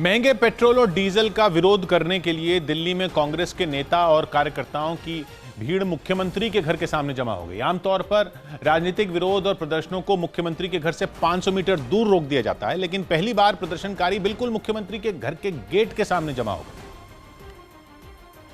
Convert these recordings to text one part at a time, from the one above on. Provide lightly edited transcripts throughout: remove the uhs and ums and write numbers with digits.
महंगे पेट्रोल और डीजल का विरोध करने के लिए दिल्ली में कांग्रेस के नेता और कार्यकर्ताओं की भीड़ मुख्यमंत्री के घर के सामने जमा हो गई। आमतौर पर राजनीतिक विरोध और प्रदर्शनों को मुख्यमंत्री के घर से 500 मीटर दूर रोक दिया जाता है, लेकिन पहली बार प्रदर्शनकारी बिल्कुल मुख्यमंत्री के घर के गेट के सामने जमा हो गए,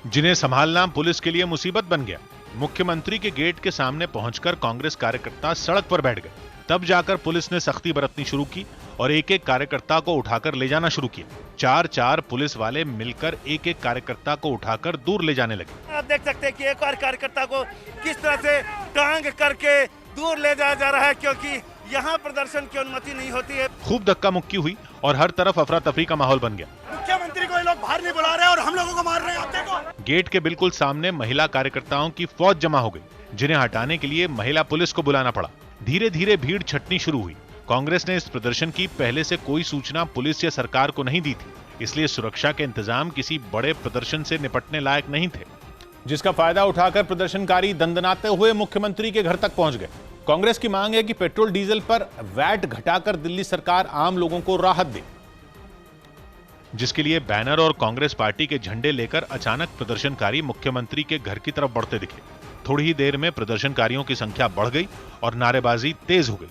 जिन्हें संभालना पुलिस के लिए मुसीबत बन गया। मुख्यमंत्री के गेट के सामने पहुंचकर कांग्रेस कार्यकर्ता सड़क पर बैठ गए। तब जाकर पुलिस ने सख्ती बरतनी शुरू की और एक एक कार्यकर्ता को उठाकर ले जाना शुरू किया। चार पुलिस वाले मिलकर एक एक कार्यकर्ता को उठाकर दूर ले जाने लगे। आप देख सकते हैं कि एक और कार्यकर्ता को किस तरह से टांग करके दूर ले जाया जा रहा है, क्योंकि यहाँ प्रदर्शन की अनुमति नहीं होती है। खूब धक्का मुक्की हुई और हर तरफ अफरा तफरी का माहौल बन गया। मुख्यमंत्री को ये लोग बाहर नहीं बुला रहे और हम लोगों को मार रहे हैं। आप देखो, गेट के बिल्कुल सामने महिला कार्यकर्ताओं की फौज जमा हो गई, जिन्हें हटाने के लिए महिला पुलिस को बुलाना पड़ा। धीरे धीरे भीड़ छटनी शुरू हुई। कांग्रेस ने इस प्रदर्शन की पहले से कोई सूचना पुलिस या सरकार को नहीं दी थी, इसलिए सुरक्षा के इंतजाम किसी बड़े प्रदर्शन से निपटने लायक नहीं थे, जिसका फायदा उठाकर प्रदर्शनकारी दंदनाते हुए मुख्यमंत्री के घर तक पहुंच गए। कांग्रेस की मांग है कि पेट्रोल डीजल पर वैट घटाकर दिल्ली सरकार आम लोगों को राहत दे, जिसके लिए बैनर और कांग्रेस पार्टी के झंडे लेकर अचानक प्रदर्शनकारी मुख्यमंत्री के घर की तरफ बढ़ते दिखे। थोड़ी ही देर में प्रदर्शनकारियों की संख्या बढ़ गई और नारेबाजी तेज हो गई।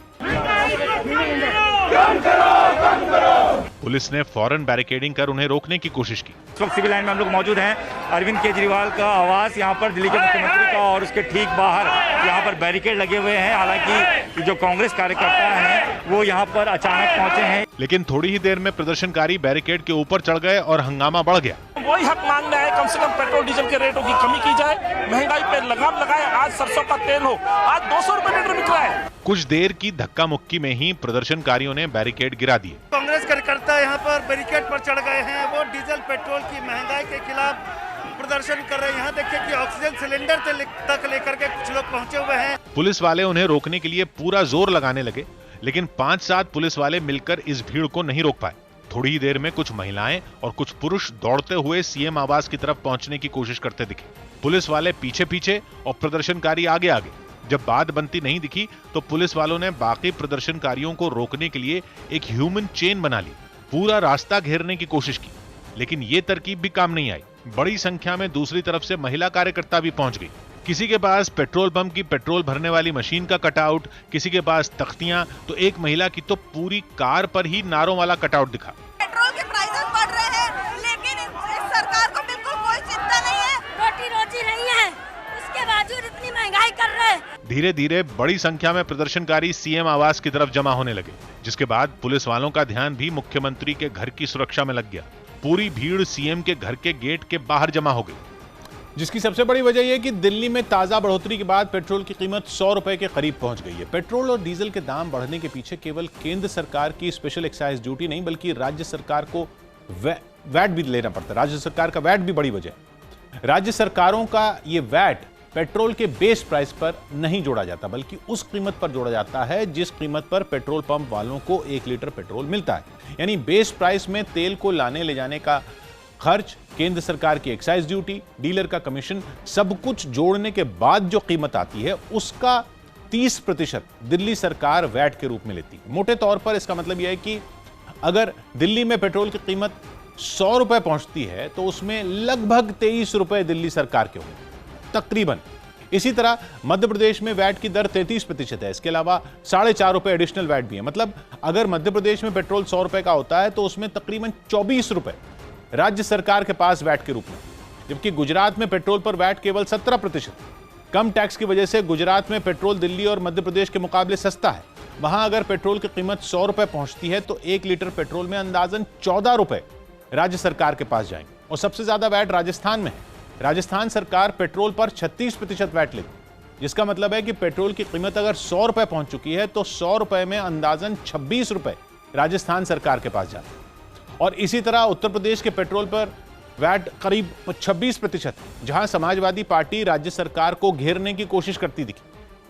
पुलिस ने फौरन बैरिकेडिंग कर उन्हें रोकने की कोशिश की। इस वक्त सिविल लाइन में हम लोग मौजूद हैं। अरविंद केजरीवाल का आवास यहाँ पर दिल्ली के मुख्यमंत्री का, और उसके ठीक बाहर यहाँ पर बैरिकेड लगे हुए हैं। हालांकि जो कांग्रेस कार्यकर्ता हैं वो यहाँ पर अचानक पहुंचे हैं, लेकिन थोड़ी ही देर में प्रदर्शनकारी बैरिकेड के ऊपर चढ़ गए और हंगामा बढ़ गया। वही हक मांगना है, कम से कम पेट्रोल डीजल के रेटों की कमी की जाए, महंगाई पे लगाम लगाए। आज सरसों का तेल हो, आज 200 रुपए लीटर बिक रहा है। कुछ देर की धक्का मुक्की में ही प्रदर्शनकारियों ने बैरिकेड गिरा दिए। कांग्रेस कार्यकर्ता यहाँ पर बैरिकेड पर चढ़ गए हैं। वो डीजल पेट्रोल की महंगाई के खिलाफ प्रदर्शन कर रहे हैं। यहाँ देखिए कि ऑक्सीजन सिलेंडर तक लेकर के कुछ लोग पहुंचे हुए हैं। पुलिस वाले उन्हें रोकने के लिए पूरा जोर लगाने लगे, लेकिन 5-7 पुलिस वाले मिलकर इस भीड़ को नहीं रोक पाए। थोड़ी ही देर में कुछ महिलाएं और कुछ पुरुष दौड़ते हुए सीएम आवास की तरफ पहुंचने की कोशिश करते दिखे। पुलिस वाले पीछे पीछे और प्रदर्शनकारी आगे आगे। जब बात बनती नहीं दिखी तो पुलिस वालों ने बाकी प्रदर्शनकारियों को रोकने के लिए एक ह्यूमन चेन बना ली। पूरा रास्ता घेरने की कोशिश की, लेकिन ये तरकीब भी काम नहीं आई। बड़ी संख्या में दूसरी तरफ से महिला कार्यकर्ता भी पहुंच गई। किसी के पास पेट्रोल पंप की पेट्रोल भरने वाली मशीन का कटआउट, किसी के पास तख्तियां, तो एक महिला की तो पूरी कार पर ही नारों वाला कटआउट दिखा। पेट्रोल के प्राइसेस बढ़ रहे हैं, लेकिन इस सरकार को बिल्कुल कोई चिंता नहीं है। रोटी रोजी नहीं है, उसके बावजूद इतनी महंगाई कर रहे हैं। धीरे धीरे बड़ी संख्या में प्रदर्शनकारी सीएम आवास की तरफ जमा होने लगे, जिसके बाद पुलिस वालों का ध्यान भी मुख्यमंत्री के घर की सुरक्षा में लग गया। पूरी भीड़ सीएम के घर के गेट के बाहर जमा हो गई, जिसकी सबसे बड़ी वजह यह कि दिल्ली में ताजा बढ़ोतरी के बाद पेट्रोल की कीमत 100 रुपए के करीब पहुंच गई है। पेट्रोल और डीजल के दाम बढ़ने के पीछे केवल केंद्र सरकार की स्पेशल एक्साइज ड्यूटी नहीं, बल्कि राज्य सरकार को वैट भी लेना पड़ता है। राज्य सरकार का वैट भी बड़ी वजह है। राज्य सरकारों का ये वैट पेट्रोल के बेस प्राइस पर नहीं जोड़ा जाता, बल्कि उस कीमत पर जोड़ा जाता है जिस कीमत पर पेट्रोल पंप वालों को 1 लीटर पेट्रोल मिलता है। यानी बेस प्राइस में तेल को लाने ले जाने का खर्च, केंद्र सरकार की एक्साइज ड्यूटी, डीलर का कमीशन, सब कुछ जोड़ने के बाद जो कीमत आती है उसका 30% दिल्ली सरकार वैट के रूप में लेती है। मोटे तौर पर इसका मतलब यह है कि अगर दिल्ली में पेट्रोल की कीमत 100 रुपए पहुंचती है तो उसमें लगभग 23 रुपए दिल्ली सरकार के होंगे, तकरीबन। इसी तरह मध्य प्रदेश में वैट की दर 33% है। इसके अलावा 4.5 रुपए एडिशनल वैट भी है। मतलब अगर मध्य प्रदेश में पेट्रोल 100 रुपए का होता है तो उसमें तकरीबन 24 रुपए राज्य सरकार के पास वैट के रूप में, जबकि गुजरात में पेट्रोल पर वैट केवल 17%। कम टैक्स की वजह से गुजरात में पेट्रोल दिल्ली और मध्य प्रदेश के मुकाबले सस्ता है। वहां अगर पेट्रोल की कीमत 100 रुपए पहुंचती है तो 1 लीटर पेट्रोल में अंदाजन 14 रुपए राज्य सरकार के पास जाएंगे। और सबसे ज्यादा वैट राजस्थान में है। राजस्थान सरकार पेट्रोल पर 36% वैट लेती, जिसका मतलब है कि पेट्रोल की कीमत अगर 100 रुपए पहुंच चुकी है तो 100 रुपए में अंदाजन 26 रुपए राजस्थान सरकार के पास जाते हैं। और इसी तरह उत्तर प्रदेश के पेट्रोल पर वैट करीब 26%, जहां समाजवादी पार्टी राज्य सरकार को घेरने की कोशिश करती दिखी।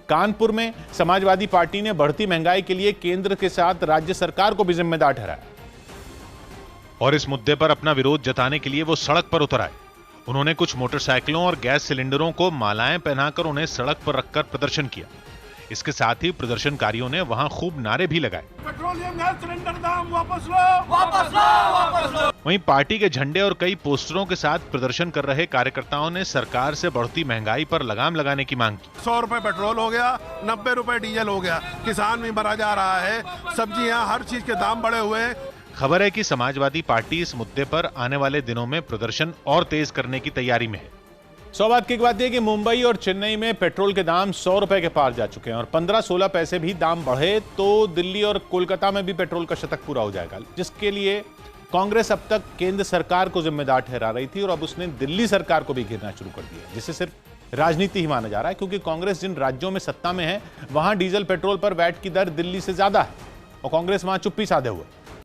कानपुर में समाजवादी पार्टी ने बढ़ती महंगाई के लिए केंद्र के साथ राज्य सरकार को भी जिम्मेदार ठहराया और इस मुद्दे पर अपना विरोध जताने के लिए वो सड़क पर उतर आए। उन्होंने कुछ मोटरसाइकिलों और गैस सिलेंडरों को मालाएं पहनाकर उन्हें सड़क पर रखकर प्रदर्शन किया। इसके साथ ही प्रदर्शनकारियों ने वहां खूब नारे भी लगाए। पेट्रोलियम गैस सिलेंडर दाम वापस लो, वापस लो, वापस लो। वहीं पार्टी के झंडे और कई पोस्टरों के साथ प्रदर्शन कर रहे कार्यकर्ताओं ने सरकार से बढ़ती महंगाई पर लगाम लगाने की मांग की। 100 रुपए पेट्रोल हो गया, 90 रुपए डीजल हो गया, किसान भी मरा जा रहा है, सब्जियां हर चीज के दाम बढ़े हुए हैं। खबर है कि समाजवादी पार्टी इस मुद्दे पर आने वाले दिनों में प्रदर्शन और तेज करने की तैयारी में है। सौभाग्य की बात यह कि मुंबई और चेन्नई में पेट्रोल के दाम 100 रुपए के पार जा चुके हैं और 15-16 पैसे भी दाम बढ़े तो दिल्ली और कोलकाता में भी पेट्रोल का शतक पूरा हो जाएगा, जिसके लिए कांग्रेस अब तक केंद्र सरकार को जिम्मेदार ठहरा रही थी और अब उसने दिल्ली सरकार को भी घेरना शुरू कर दिया, जिसे सिर्फ राजनीति ही माना जा रहा है, क्योंकि कांग्रेस जिन राज्यों में सत्ता में है वहां डीजल पेट्रोल पर वैट की दर दिल्ली से ज्यादा है और कांग्रेस वहां चुप्पी साधे हुए।